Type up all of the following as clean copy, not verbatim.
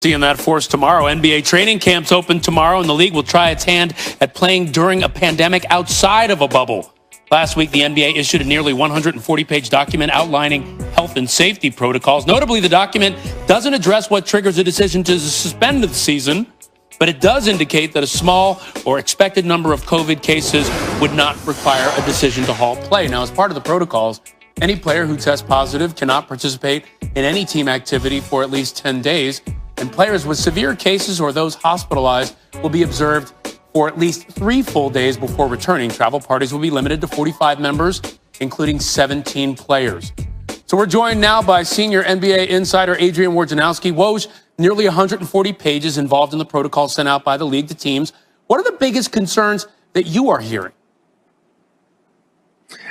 Seeing that force tomorrow. NBA training camps open tomorrow, and the league will try its hand at playing during a pandemic outside of a bubble. Last week, the NBA issued a nearly 140-page document outlining health and safety protocols. Notably, the document doesn't address what triggers a decision to suspend the season, but it does indicate that a small or expected number of COVID cases would not require a decision to halt play. Now, as part of the protocols, any player who tests positive cannot participate in any team activity for at least 10 days. And players with severe cases or those hospitalized will be observed for at least 3 full days before returning. Travel parties will be limited to 45 members, including 17 players. So we're joined now by senior NBA insider Adrian Wojnarowski. Woj, nearly 140 pages involved in the protocol sent out by the league to teams. What are the biggest concerns that you are hearing?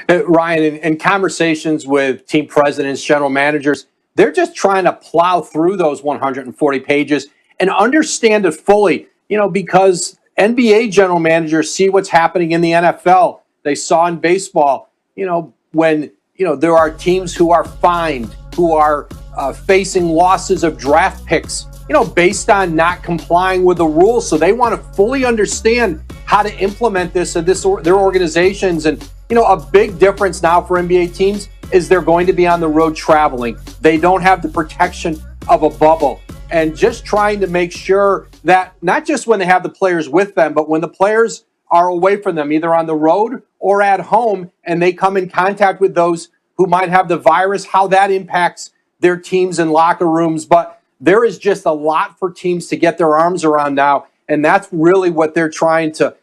Ryan, in conversations with team presidents, general managers, they're just trying to plow through those 140 pages and understand it fully, because NBA general managers see what's happening in the NFL. They saw in baseball, when, there are teams who are fined, who are facing losses of draft picks, based on not complying with the rules. So they want to fully understand how to implement this in their organizations. And, a big difference now for NBA teams is they're going to be on the road traveling. They don't have the protection of a bubble. And just trying to make sure that not just when they have the players with them, but when the players are away from them, either on the road or at home, and they come in contact with those who might have the virus, how that impacts their teams and locker rooms. But there is just a lot for teams to get their arms around now. And that's really what they're trying to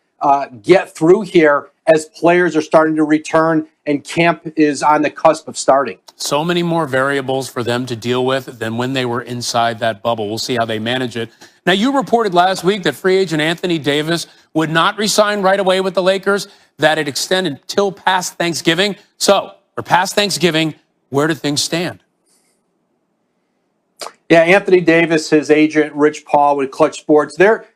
get through here as players are starting to return and camp is on the cusp of starting. So many more variables for them to deal with than when they were inside that bubble. We'll see how they manage it. Now, you reported last week that free agent Anthony Davis would not re-sign right away with the Lakers, that it extended until past Thanksgiving. So, for past Thanksgiving, where do things stand? Yeah, Anthony Davis, his agent, Rich Paul with Clutch Sports, they're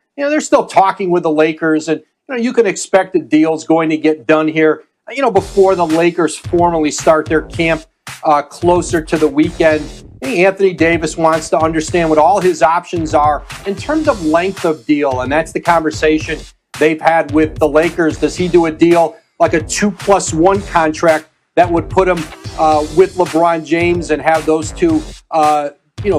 still talking with the Lakers, and you can expect the deal's going to get done here, before the Lakers formally start their camp closer to the weekend. I think Anthony Davis wants to understand what all his options are in terms of length of deal, and that's the conversation they've had with the Lakers. Does he do a deal like a 2+1 contract that would put him with LeBron James and have those two,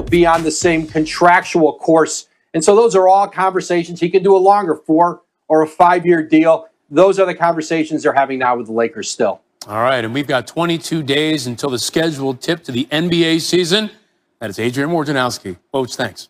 be on the same contractual course? And so those are all conversations. He can do a longer 4 or a 5-year deal. Those are the conversations they're having now with the Lakers still. All right, and we've got 22 days until the scheduled tip to the NBA season. That is Adrian Wojnarowski. Woj, thanks.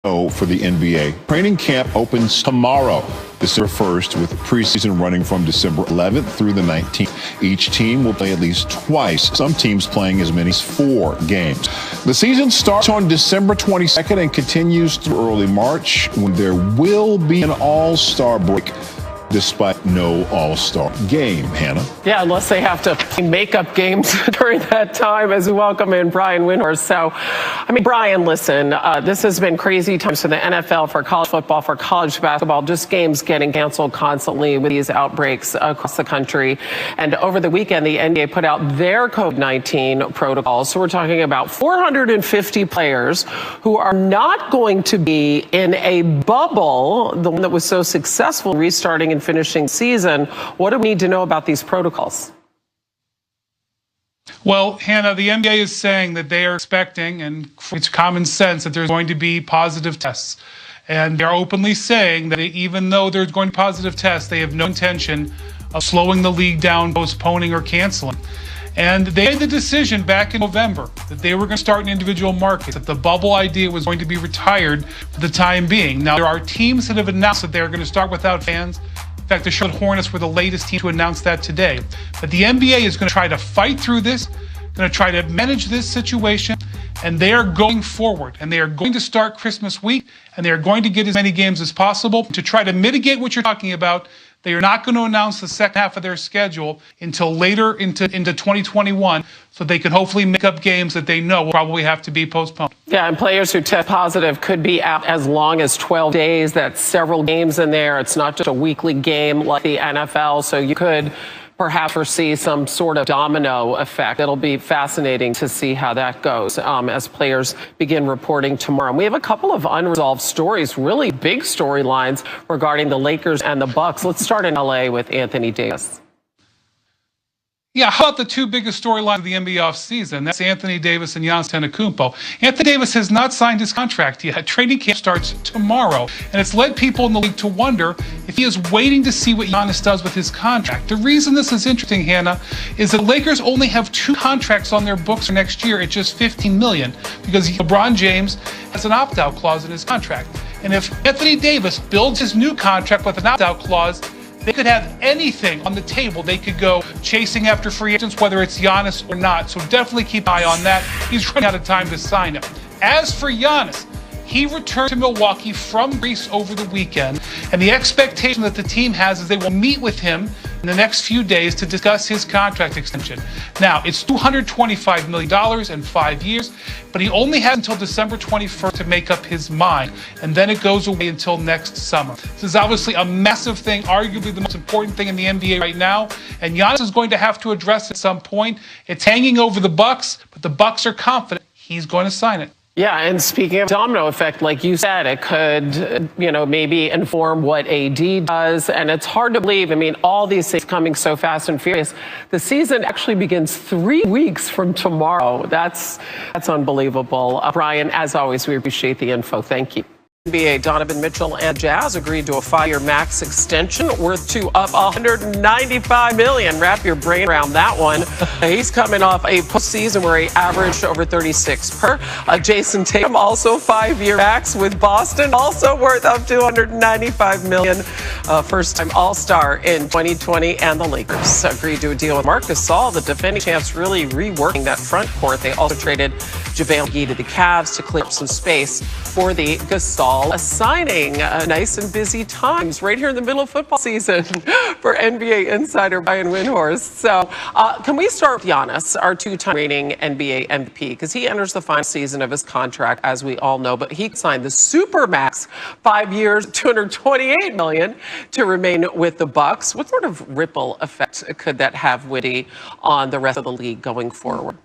For the NBA. Training camp opens tomorrow, December 1st, with preseason running from December 11th through the 19th. Each team will play at least twice, some teams playing as many as 4 games. The season starts on December 22nd and continues through early March, when there will be an all-star break, despite no all-star game. Hannah? Yeah, unless they have to make up games during that time, as we welcome in Brian Windhorst. So, Brian, listen, this has been crazy times for the NFL, for college football, for college basketball, just games getting canceled constantly with these outbreaks across the country. And over the weekend, the NBA put out their COVID-19 protocols. So we're talking about 450 players who are not going to be in a bubble, the one that was so successful restarting and finishing season. What do we need to know about these protocols? Well, Hannah, the NBA is saying that they are expecting, and it's common sense, that there's going to be positive tests. And they're openly saying that even though there's going to be positive tests, they have no intention of slowing the league down, postponing, or canceling. And they made the decision back in November that they were going to start in individual markets, that the bubble idea was going to be retired for the time being. Now, there are teams that have announced that they're going to start without fans. In fact, the Charlotte Hornets were the latest team to announce that today. But the NBA is going to try to fight through this, going to try to manage this situation, and they are going forward. And they are going to start Christmas week, and they are going to get as many games as possible to try to mitigate what you're talking about. They are not going to announce the second half of their schedule until later into 2021, so they can hopefully make up games that they know will probably have to be postponed. Yeah, and players who test positive could be out as long as 12 days. That's several games in there. It's not just a weekly game like the NFL, so you could perhaps foresee some sort of domino effect. It'll be fascinating to see how that goes as players begin reporting tomorrow. And we have a couple of unresolved stories, really big storylines regarding the Lakers and the Bucks. Let's start in LA with Anthony Davis. Yeah, how about the two biggest storylines of the NBA offseason? That's Anthony Davis and Giannis Antetokounmpo. Anthony Davis has not signed his contract yet. Training camp starts tomorrow, and it's led people in the league to wonder if he is waiting to see what Giannis does with his contract. The reason this is interesting, Hannah, is that the Lakers only have 2 contracts on their books for next year at just $15 million, because LeBron James has an opt-out clause in his contract. And if Anthony Davis builds his new contract with an opt-out clause, they could have anything on the table. They could go chasing after free agents, whether it's Giannis or not. So definitely keep an eye on that. He's running out of time to sign him. As for Giannis, he returned to Milwaukee from Greece over the weekend, and the expectation that the team has is they will meet with him in the next few days to discuss his contract extension. Now, it's $225 million in 5 years, but he only has until December 21st to make up his mind, and then it goes away until next summer. This is obviously a massive thing, arguably the most important thing in the NBA right now, and Giannis is going to have to address it at some point. It's hanging over the Bucks, but the Bucks are confident he's going to sign it. Yeah, and speaking of domino effect, like you said, it could, maybe inform what AD does. And it's hard to believe. I mean, all these things coming so fast and furious. The season actually begins 3 weeks from tomorrow. That's unbelievable. Brian, as always, we appreciate the info. Thank you. NBA Donovan Mitchell and Jazz agreed to a 5-year max extension worth to up $195 million. Wrap your brain around that one. He's coming off a postseason where he averaged over 36 per. Jason Tatum also 5-year max with Boston, also worth up to $195 million. First-time All-Star in 2020, and the Lakers agreed to a deal with Marc Gasol, the defending champs, really reworking that front court. They also traded JaVale McGee to the Cavs to clear up some space for the Gasol signing. Nice and busy times right here in the middle of football season for NBA insider Brian Windhorst. So can we start with Giannis, our 2-time reigning NBA MVP, because he enters the final season of his contract, as we all know, but he signed the Supermax 5 years, $228 million to remain with the Bucks. What sort of ripple effect could that have, Witty, on the rest of the league going forward?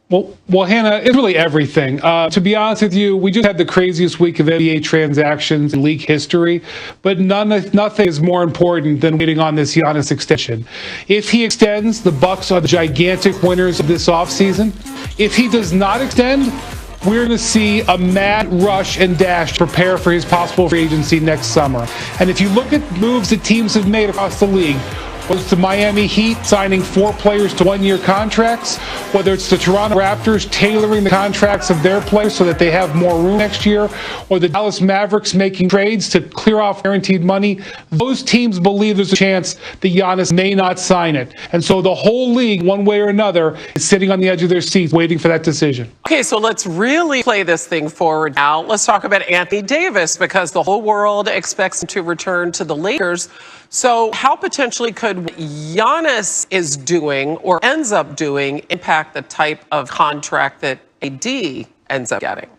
Well, Hannah, it's really everything. To be honest with you, we just had the craziest week of NBA transactions in league history, but nothing is more important than waiting on this Giannis extension. If he extends, the Bucks are the gigantic winners of this offseason. If he does not extend, we're going to see a mad rush and dash to prepare for his possible free agency next summer. And if you look at moves that teams have made across the league, whether it's the Miami Heat signing 4 players to 1-year contracts, whether it's the Toronto Raptors tailoring the contracts of their players so that they have more room next year, or the Dallas Mavericks making trades to clear off guaranteed money, those teams believe there's a chance that Giannis may not sign it. And so the whole league, one way or another, is sitting on the edge of their seats waiting for that decision. Okay, so let's really play this thing forward now. Let's talk about Anthony Davis, because the whole world expects him to return to the Lakers. So how potentially could what Giannis is doing or ends up doing impact the type of contract that AD ends up getting?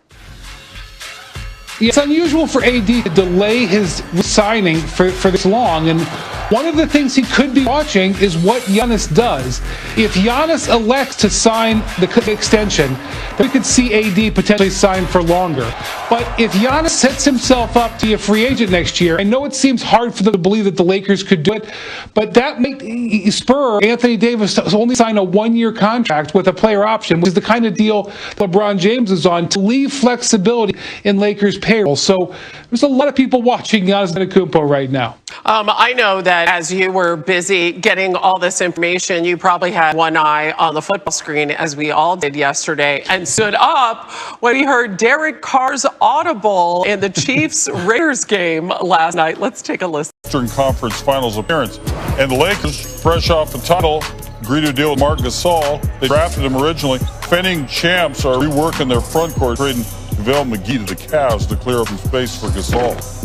It's unusual for AD to delay his signing for this long, and one of the things he could be watching is what Giannis does. If Giannis elects to sign the extension, then we could see AD potentially sign for longer. But if Giannis sets himself up to be a free agent next year, I know it seems hard for them to believe that the Lakers could do it, but that may spur Anthony Davis to only sign a 1-year contract with a player option, which is the kind of deal LeBron James is on, to leave flexibility in Lakers payroll. So there's a lot of people watching Giannis Antetokounmpo right now. I know that as you were busy getting all this information, you probably had one eye on the football screen, as we all did yesterday, and stood up when you heard Derek Carr's audible in the Chiefs-Raiders game last night. Let's take a listen. Eastern Conference Finals appearance. And the Lakers, fresh off the title, agreed to a deal with Marc Gasol. They drafted him originally. Defending champs are reworking their front court, trading JaVale McGee to the Cavs to clear up some space for Gasol.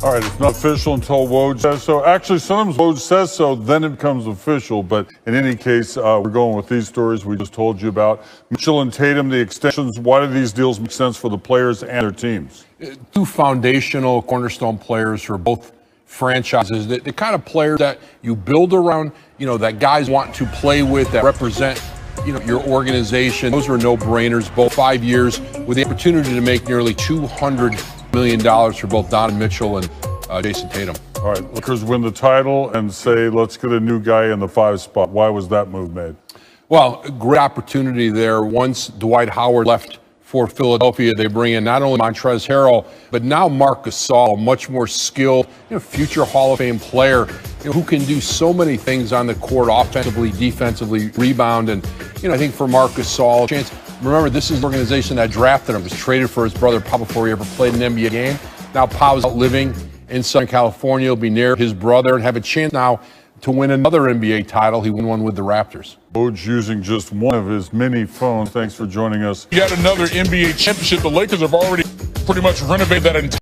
All right, it's not official until Woj says so. Actually, sometimes Woj says so, then it becomes official. But in any case, we're going with these stories we just told you about. Mitchell and Tatum, the extensions. Why do these deals make sense for the players and their teams? 2 foundational cornerstone players who are both franchises, the kind of players that you build around, that guys want to play with, that represent, your organization. Those are no-brainers. Both 5 years with the opportunity to make nearly $200 million for both Donovan Mitchell and Jason Tatum. All right, Lakers win the title and say, let's get a new guy in the 5 spot. Why was that move made? Well, a great opportunity there. Once Dwight Howard left for Philadelphia, they bring in not only Montrezl Harrell, but now Marc Gasol, much more skilled, future Hall of Fame player, who can do so many things on the court, offensively, defensively, rebound. And, I think for Marc Gasol, chance. Remember, this is the organization that drafted him, was traded for his brother Pau before he ever played an NBA game. Now Pau's out living in Southern California. He'll be near his brother and have a chance now to win another NBA title. He won one with the Raptors. Woj using just one of his many phones. Thanks for joining us. Yet another NBA championship. The Lakers have already pretty much renovated that entire